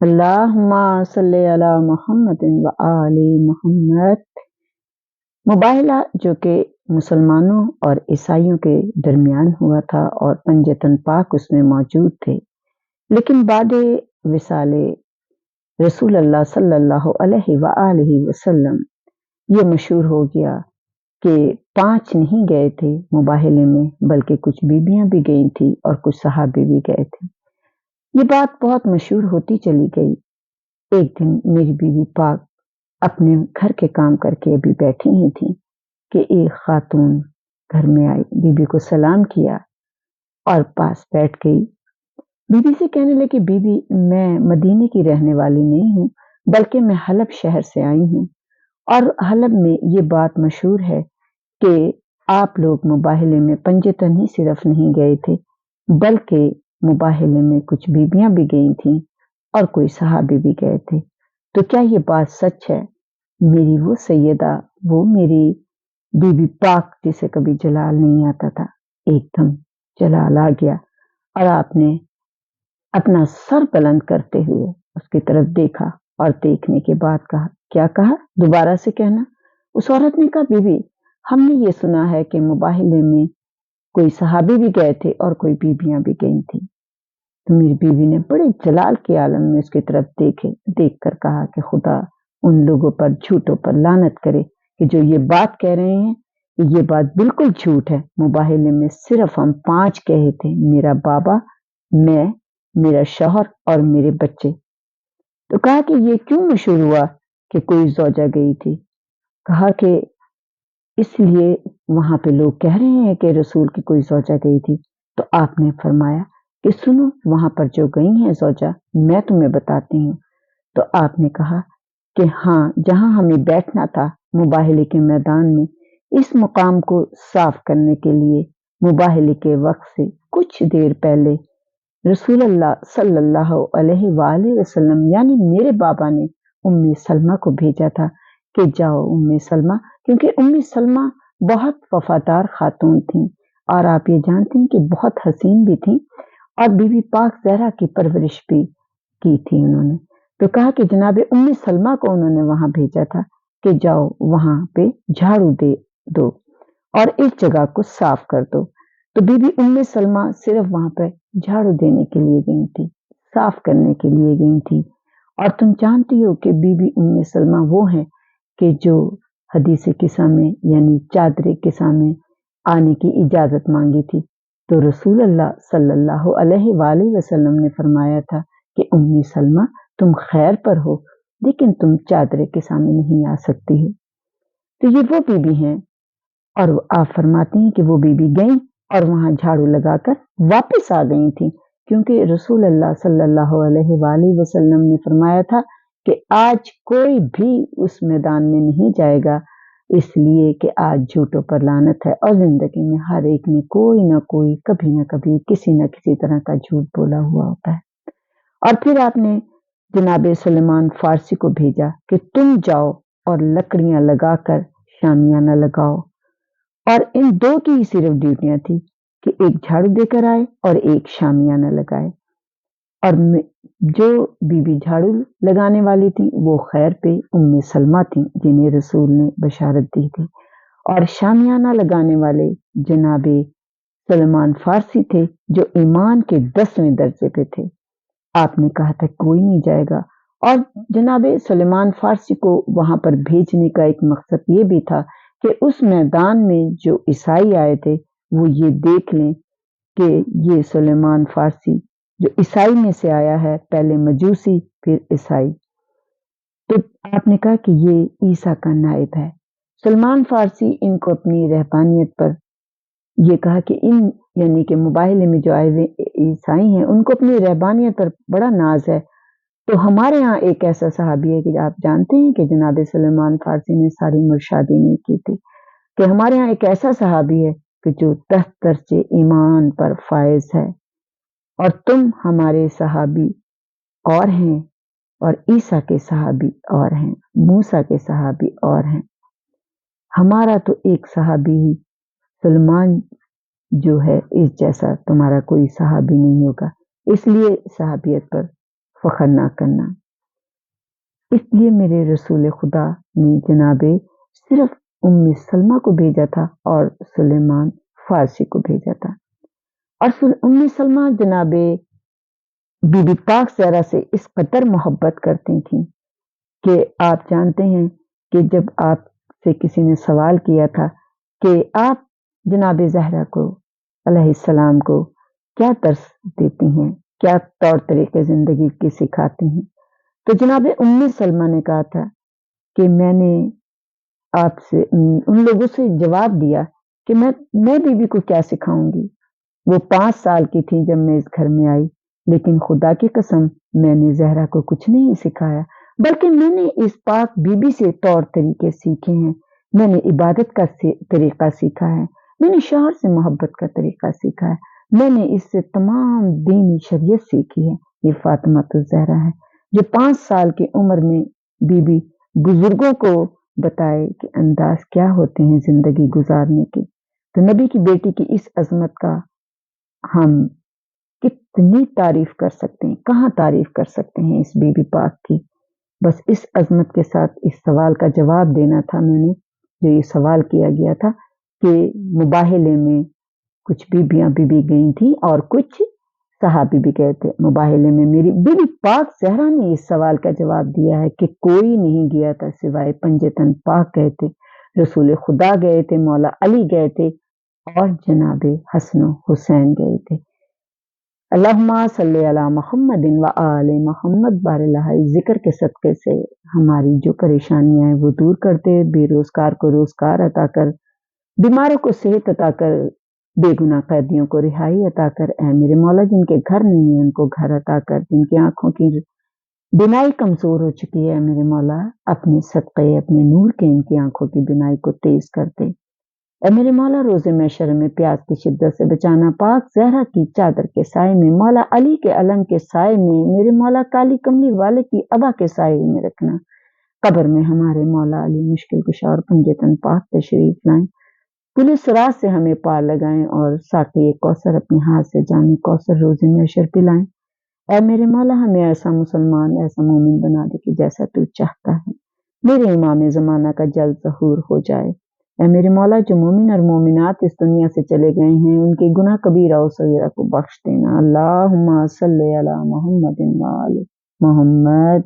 اللہم صلی علی محمد و آل محمد۔ مباہلہ جو کہ مسلمانوں اور عیسائیوں کے درمیان ہوا تھا اور پنجتن پاک اس میں موجود تھے، لیکن بعد وصال رسول اللہ صلی اللہ علیہ وآلہ وسلم یہ مشہور ہو گیا کہ 5 نہیں گئے تھے مباہلے میں، بلکہ کچھ بیویاں بھی گئی تھیں اور کچھ صحابی بھی گئے تھے۔ یہ بات بہت مشہور ہوتی چلی گئی۔ ایک دن میری بیوی پاک اپنے گھر کے کام کر کے ابھی بیٹھی ہی تھی کہ ایک خاتون گھر میں آئی، بیوی کو سلام کیا اور پاس بیٹھ گئی۔ بیوی سے کہنے لگی، بیوی میں مدینے کی رہنے والی نہیں ہوں، بلکہ میں حلب شہر سے آئی ہوں، اور حلب میں یہ بات مشہور ہے کہ آپ لوگ مباہلے میں پنجتن ہی صرف نہیں گئے تھے، بلکہ مباہلے میں کچھ بیویاں بھی گئی تھیں اور کوئی صحابی بھی گئے تھے، تو کیا یہ بات سچ ہے؟ میری وہ سیدہ، وہ میری بیوی پاک جسے کبھی جلال نہیں آتا تھا، ایک دم جلال آ گیا، اور آپ نے اپنا سر بلند کرتے ہوئے اس کی طرف دیکھا اور دیکھنے کے بعد کہا، کیا کہا؟ دوبارہ سے کہنا۔ اس عورت نے کہا، بیوی ہم نے یہ سنا ہے کہ مباہلے میں کوئی صحابی بھی گئے تھے اور کوئی بیویاں بھی گئی تھیں۔ تو میری بیوی نے بڑے جلال کے عالم میں اس کی طرف دیکھ کر کہا کہ خدا ان لوگوں پر جھوٹوں پر لعنت کرے کہ جو یہ بات کہہ رہے ہیں، یہ بات بالکل جھوٹ ہے۔ مباہلے میں صرف ہم 5 کہے تھے، میرا بابا، میں، میرا شوہر اور میرے بچے۔ تو کہا کہ یہ کیوں مشہور ہوا کہ کوئی زوجہ گئی تھی؟ کہا کہ اس لیے وہاں پہ لوگ کہہ رہے ہیں کہ رسول کی کوئی زوجہ گئی تھی۔ تو آپ نے فرمایا کہ سنو، وہاں پر جو گئی ہیں زوجہ، میں تمہیں بتاتی ہوں۔ تو آپ نے کہا کہ ہاں، جہاں ہمیں بیٹھنا تھا مباہلے کے میدان میں، اس مقام کو صاف کرنے کے لیے مباہلے کے وقت سے کچھ دیر پہلے رسول اللہ صلی اللہ علیہ وآلہ وسلم یعنی میرے بابا نے ام سلمہ کو بھیجا تھا کہ جاؤ ام سلمہ، کیونکہ ام سلمہ بہت وفادار خاتون تھیں، اور آپ یہ جانتے ہیں کہ بہت حسین بھی تھیں، اور بی بی پاک زہرا کی پرورش بھی کی تھی انہوں نے۔ تو کہا کہ جناب ام سلمہ کو انہوں نے وہاں بھیجا تھا کہ جاؤ وہاں پہ جھاڑو دے دو اور اس جگہ کو صاف کر دو۔ تو بی بی ام سلمہ صرف وہاں پہ جھاڑو دینے کے لیے گئی تھی، صاف کرنے کے لیے گئی تھی، اور تم جانتی ہو کہ بی بی ام سلمہ وہ ہیں کہ جو حدیث قصہ میں یعنی چادر قصہ میں آنے کی اجازت مانگی تھی۔ تو رسول اللہ صلی اللہ علیہ وآلہ وسلم نے فرمایا تھا کہ ام سلمہ تم خیر پر ہو، لیکن تم چادر کے سامنے نہیں آ سکتی ہو۔ تو یہ وہ بیوی ہیں، اور آپ فرماتے ہیں کہ وہ بیوی گئیں اور وہاں جھاڑو لگا کر واپس آ گئی تھی، کیونکہ رسول اللہ صلی اللہ علیہ وآلہ وسلم نے فرمایا تھا کہ آج کوئی بھی اس میدان میں نہیں جائے گا، اس لیے کہ آج جھوٹوں پر لعنت ہے، اور زندگی میں ہر ایک نے کوئی نہ کوئی کبھی نہ کبھی کسی نہ کسی طرح کا جھوٹ بولا ہوا ہوتا ہے۔ اور پھر آپ نے جناب سلیمان فارسی کو بھیجا کہ تم جاؤ اور لکڑیاں لگا کر شامیانہ لگاؤ، اور ان 2 کی ہی صرف ڈیوٹیاں تھی کہ ایک جھاڑو دے کر آئے اور ایک شامیانہ لگائے۔ اور جو بی بی جھاڑو لگانے والی تھی وہ خیر پہ ام سلمہ تھی جنہیں رسول نے بشارت دی تھی، اور شامیانہ لگانے والے جناب سلیمان فارسی تھے جو ایمان کے 10ویں درجے پہ تھے۔ آپ نے کہا تھا کوئی نہیں جائے گا، اور جناب سلیمان فارسی کو وہاں پر بھیجنے کا ایک مقصد یہ بھی تھا کہ اس میدان میں جو عیسائی آئے تھے وہ یہ دیکھ لیں کہ یہ سلیمان فارسی جو عیسائی میں سے آیا ہے، پہلے مجوسی پھر عیسائی۔ تو آپ نے کہا کہ یہ عیسیٰ کا نائب ہے۔ سلمان فارسی ان کو اپنی رہبانیت پر یہ کہا کہ ان یعنی کہ مباہلے میں جو آئے ہوئے عیسائی ہیں ان کو اپنی رہبانیت پر بڑا ناز ہے، تو ہمارے ہاں ایک ایسا صحابی ہے کہ آپ جانتے ہیں کہ جناب سلیمان فارسی نے ساری مرشادی نہیں کی تھی، کہ ہمارے ہاں ایک ایسا صحابی ہے کہ جو تحت درجے ایمان پر فائز ہے، اور تم ہمارے صحابی اور ہیں، اور عیسیٰ کے صحابی اور ہیں، موسیٰ کے صحابی اور ہیں، ہمارا تو ایک صحابی ہی سلمان جو ہے اس جیسا تمہارا کوئی صحابی نہیں ہوگا، اس لیے صحابیت پر فخر نہ کرنا۔ اس لیے میرے رسول خدا نے جناب صرف ام سلمہ کو بھیجا تھا اور سلیمان فارسی کو بھیجا تھا، اور ام سلمہ جناب بی بی پاک زہرا سے اس قدر محبت کرتی تھیں کہ آپ جانتے ہیں کہ جب آپ سے کسی نے سوال کیا تھا کہ آپ جناب زہرا کو علیہ السلام کو کیا درس دیتی ہیں، کیا طور طریقے زندگی کی سکھاتی ہیں، تو جناب ام سلمہ نے کہا تھا کہ میں نے آپ سے ان لوگوں سے جواب دیا کہ میں بیوی کو کیا سکھاؤں گی۔ وہ 5 سال کی تھی جب میں اس گھر میں آئی، لیکن خدا کی قسم میں نے زہرا کو کچھ نہیں سکھایا، بلکہ میں نے اس پاک بیوی سے طور طریقے سیکھے ہیں، میں نے عبادت کا طریقہ سیکھا ہے، میں نے شوہر سے محبت کا طریقہ سیکھا ہے، میں نے اس سے تمام دینی شریعت سیکھی ہے۔ یہ فاطمہ الزہرا ہے جو 5 سال کی عمر میں بیوی بزرگوں کو بتائے کہ انداز کیا ہوتے ہیں زندگی گزارنے کے۔ تو نبی کی بیٹی کی اس عظمت کا ہم کتنی تعریف کر سکتے ہیں، کہاں تعریف کر سکتے ہیں اس بی بی پاک کی۔ بس اس عظمت کے ساتھ اس سوال کا جواب دینا تھا میں نے، جو یہ سوال کیا گیا تھا کہ مباہلے میں کچھ بیویاں بھی گئی تھیں اور کچھ صحابی بھی گئے تھے۔ مباہلے میں میری بی بی پاک زہرا نے اس سوال کا جواب دیا ہے کہ کوئی نہیں گیا تھا سوائے پنجتن پاک گئے تھے، رسول خدا گئے تھے، مولا علی گئے تھے اور جناب حسن و حسین گئے تھے۔ اللہم صلی علی محمد و آل محمد بارلہ۔ ذکر کے صدقے سے ہماری جو پریشانیاں ہیں وہ دور کرتے، بے روزگار کو روزگار عطا کر، بیماروں کو صحت عطا کر، بے گناہ قیدیوں کو رہائی عطا کر، اے میرے مولا جن کے گھر نہیں ہیں ان کو گھر عطا کر، جن کی آنکھوں کی بینائی کمزور ہو چکی ہے میرے مولا اپنے صدقے اپنے نور کے ان کی آنکھوں کی بینائی کو تیز کر دے۔ اے میرے مولا روز محشر میں پیاس کی شدت سے بچانا، پاک زہرا کی چادر کے سائے میں، مولا علی کے علم کے سائے میں، میرے مولا کالی کملی والے کی ابا کے سائے میں رکھنا۔ قبر میں ہمارے مولا علی مشکل کشا اور پنجتن پاک تشریف لائیں، پولیس راز سے ہمیں پار لگائیں اور ساقی کوثر اپنے ہاتھ سے جام کوثر روز محشر پلائیں۔ اے میرے مولا ہمیں ایسا مسلمان ایسا مومن بنا دے کہ جیسا تو چاہتا ہے، میرے امام زمانہ کا جلد ظہور ہو جائے۔ اے میرے مولا جو مومن اور مومنات اس دنیا سے چلے گئے ہیں ان کے گناہ کبیرہ و صغیرہ کو بخش دینا۔ اللہم صلی علی محمد و آل محمد۔